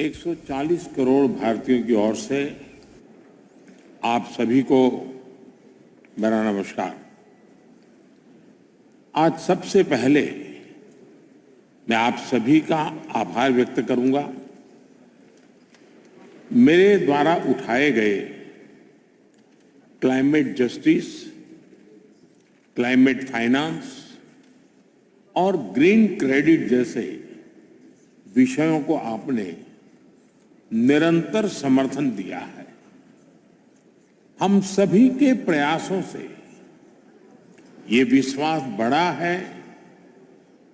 140 करोड़ भारतीयों की ओर से आप सभी को मेरा नमस्कार। आज सबसे पहले मैं आप सभी का आभार व्यक्त करूंगा। मेरे द्वारा उठाए गए क्लाइमेट जस्टिस, क्लाइमेट फाइनेंस और ग्रीन क्रेडिट जैसे विषयों को आपने निरंतर समर्थन दिया है। हम सभी के प्रयासों से ये विश्वास बढ़ा है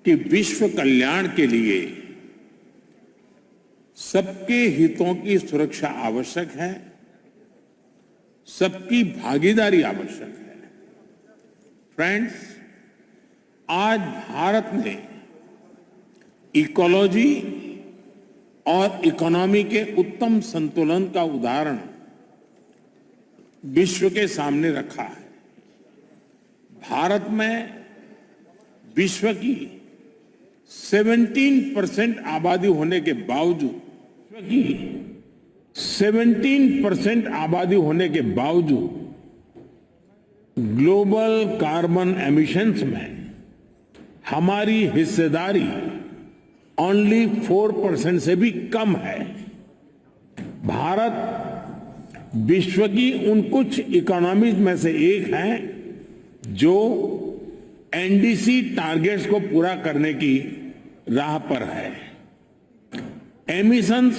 कि विश्व कल्याण के लिए सबके हितों की सुरक्षा आवश्यक है, सबकी भागीदारी आवश्यक है। फ्रेंड्स, आज भारत ने इकोलॉजी और इकोनॉमी के उत्तम संतुलन का उदाहरण विश्व के सामने रखा है। भारत में विश्व की 17% आबादी होने के बावजूद 17% आबादी होने के बावजूद ग्लोबल कार्बन एमिशंस में हमारी हिस्सेदारी ओनली 4% से भी कम है। भारत विश्व की उन कुछ इकोनॉमीज में से एक है जो एनडीसी टारगेट्स को पूरा करने की राह पर है। एमिशंस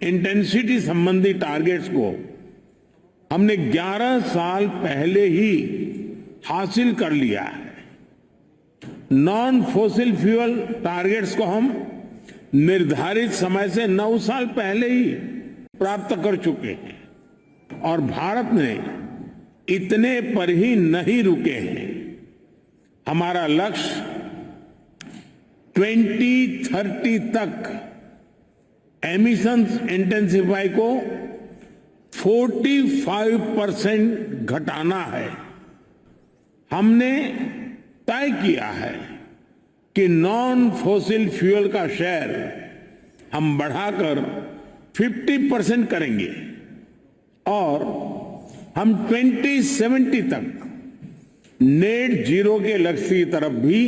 इंटेंसिटी संबंधी टारगेट्स को हमने 11 साल पहले ही हासिल कर लिया है। नॉन फॉसिल फ्यूल टारगेट्स को हम निर्धारित समय से 9 साल पहले ही प्राप्त कर चुके हैं और भारत ने इतने पर ही नहीं रुके हैं। हमारा लक्ष्य 2030 तक एमिशंस इंटेंसिफाई को 45% घटाना है। हमने तय किया है कि नॉन फॉसिल फ्यूल का शेयर हम बढ़ाकर 50% करेंगे और हम 2070 तक नेट जीरो के लक्ष्य की तरफ भी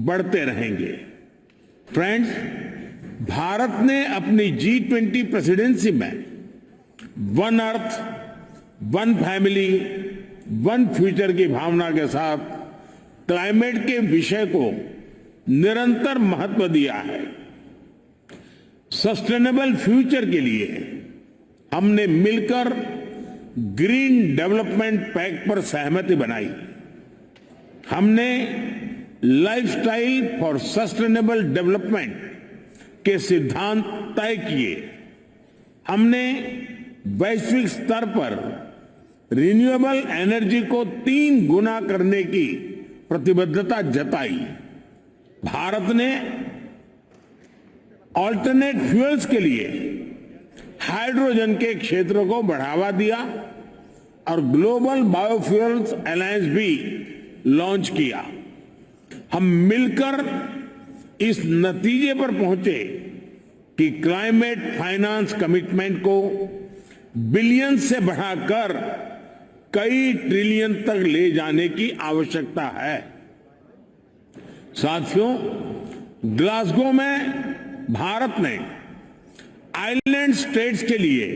बढ़ते रहेंगे। फ्रेंड्स, भारत ने अपनी G20 प्रेसिडेंसी में one earth, one family, one future की भावना के साथ क्लाइमेट के विषय को निरंतर महत्व दिया है। सस्टेनेबल फ्यूचर के लिए हमने मिलकर ग्रीन डेवलपमेंट पैक्ट पर सहमति बनाई। हमने लाइफस्टाइल फॉर सस्टेनेबल डेवलपमेंट के सिद्धांत तय किए। हमने वैश्विक स्तर पर रिन्यूएबल एनर्जी को 3 गुना करने की प्रतिबद्धता जताई। भारत ने ऑल्टरनेट फ्यूल्स के लिए हाइड्रोजन के क्षेत्र को बढ़ावा दिया और ग्लोबल बायोफ्यूल्स अलायंस भी लॉन्च किया। हम मिलकर इस नतीजे पर पहुंचे कि क्लाइमेट फाइनेंस कमिटमेंट को बिलियन से बढ़ाकर कई ट्रिलियन तक ले जाने की आवश्यकता है। साथियों, ग्लासगो में भारत ने आइलैंड स्टेट्स के लिए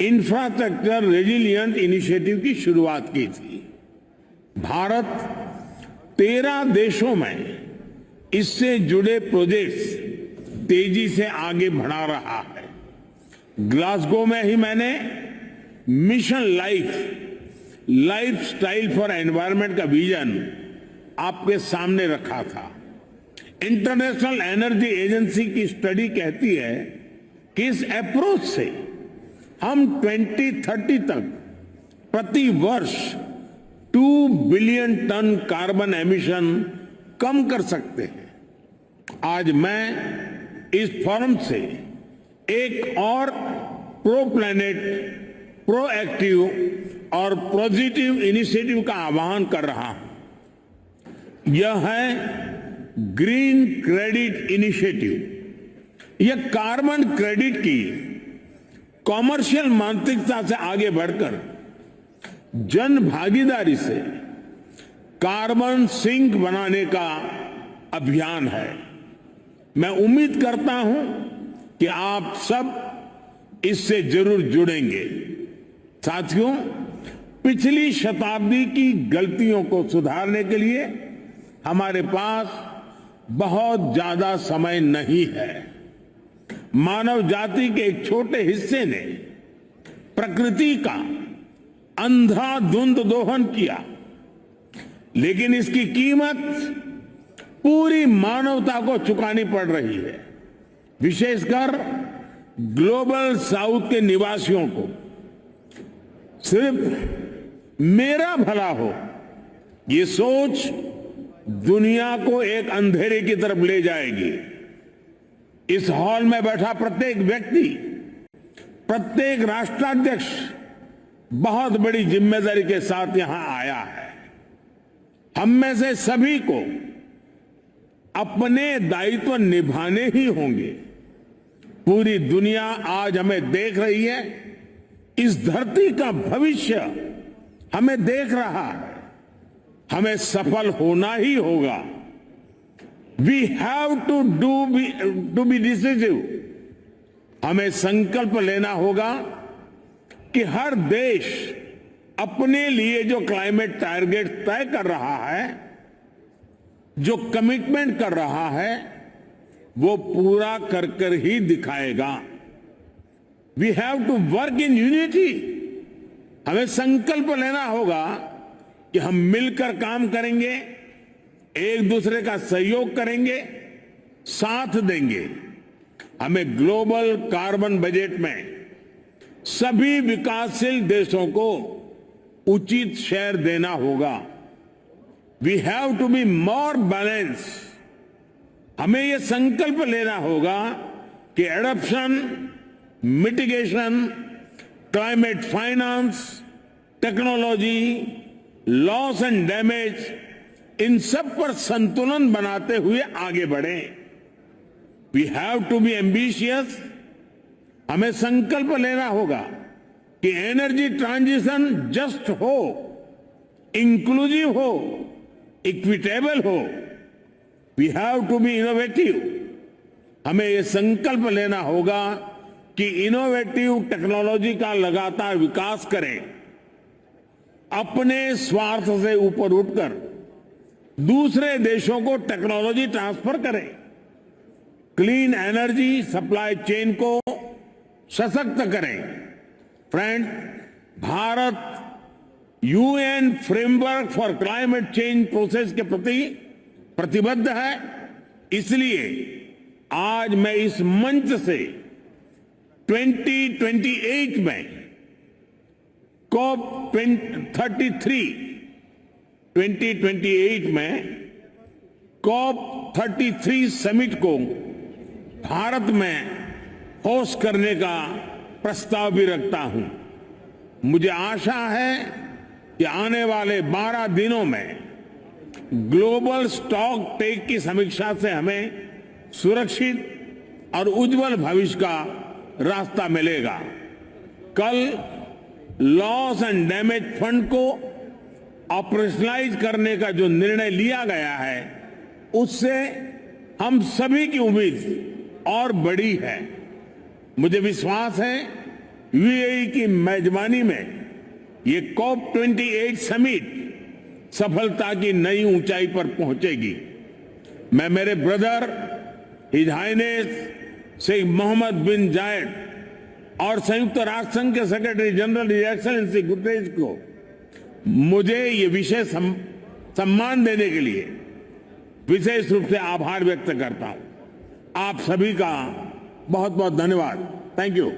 इंफ्रास्ट्रक्चर रेजिलिएंट इनिशिएटिव की शुरुआत की थी। भारत 13 देशों में इससे जुड़े प्रोजेक्ट्स तेजी से आगे बढ़ा रहा है। ग्लासगो में ही मैंने mission life style for environment का विजन आपके सामने रखा था। इंटरनेशनल एनर्जी एजेंसी की स्टडी कहती है कि इस अप्रोच से हम 2030 तक प्रति वर्ष 2 बिलियन टन कार्बन एमिशन कम कर सकते हैं। आज मैं इस फोरम से एक और प्रो प्लैनेट, प्रोएक्टिव और पॉजिटिव इनिशिएटिव का आह्वान कर रहा हूं। यह है ग्रीन क्रेडिट इनिशिएटिव। यह कार्बन क्रेडिट की कॉमर्शियल मानसिकता से आगे बढ़कर जन भागीदारी से कार्बन सिंक बनाने का अभियान है। मैं उम्मीद करता हूं कि आप सब इससे जरूर जुड़ेंगे। साथियों, पिछली शताब्दी की गलतियों को सुधारने के लिए हमारे पास बहुत ज्यादा समय नहीं है। मानव जाति के एक छोटे हिस्से ने प्रकृति का अंधाधुंध दोहन किया, लेकिन इसकी कीमत पूरी मानवता को चुकानी पड़ रही है। विशेषकर ग्लोबल साउथ के निवासियों को सिर्फ मेरा भला हो, ये सोच दुनिया को एक अंधेरे की तरफ ले जाएगी। इस हॉल में बैठा प्रत्येक व्यक्ति, प्रत्येक राष्ट्राध्यक्ष बहुत बड़ी जिम्मेदारी के साथ यहां आया है। हम में से सभी को अपने दायित्व निभाने ही होंगे। पूरी दुनिया आज हमें देख रही है। इस धरती का भविष्य हमें देख रहा है। हमें सफल होना ही होगा। We have to be decisive. हमें संकल्प लेना होगा कि हर देश अपने लिए जो क्लाइमेट टारगेट तय कर रहा है, जो कमिटमेंट कर रहा है, वो पूरा कर कर ही दिखाएगा। We have to work in unity. हमें संकल्प लेना होगा कि हम मिलकर काम करेंगे, एक दूसरे का सहयोग करेंगे, साथ देंगे। हमें ग्लोबल कार्बन बजट में सभी विकासशील देशों को उचित शेयर देना होगा। We have to be more balance. हमें यह संकल्प लेना होगा कि adoption, mitigation, climate finance, technology, loss and damage, इन सब पर संतुलन बनाते हुए आगे बढ़ें। We have to be ambitious. हमें संकल्प लेना होगा कि एनर्जी ट्रांजिशन जस्ट हो, इंक्लूसिव हो, इक्विटेबल हो। We have to be innovative. हमें यह संकल्प लेना होगा कि इनोवेटिव टेक्नोलॉजी का लगातार विकास करें। अपने स्वार्थ से ऊपर उठकर दूसरे देशों को टेक्नोलॉजी ट्रांसफर करें। क्लीन एनर्जी सप्लाई चेन को सशक्त करें। Friend, Bharat UN framework for climate change process के प्रति प्रतिबद्ध है। इसलिए आज मैं इस मंच से 2028 में COP 2028 में COP 33 समिट को भारत में होस्ट करने का प्रस्ताव भी रखता हूं। मुझे आशा है कि आने वाले 12 दिनों में ग्लोबल स्टॉक टेक की समीक्षा से हमें सुरक्षित और उज्जवल भविष्य का रास्ता मिलेगा। कल लॉस एंड डैमेज फंड को ऑपरेशनलाइज करने का जो निर्णय लिया गया है, उससे हम सभी की उम्मीद और बड़ी है। मुझे विश्वास है यूएई की मेजबानी में ये COP 28 समिट सफलता की नई ऊंचाई पर पहुंचेगी। मैं मेरे brother his highness Sheikh Mohammed bin Zayed और संयुक्त राष्ट्र संघ के secretary general his excellency Guterres को मुझे ये विशेष सम्मान देने के लिए विशेष रूप से आभार व्यक्त करता हूं। आप सभी का बहुत बहुत धन्यवाद। Thank you.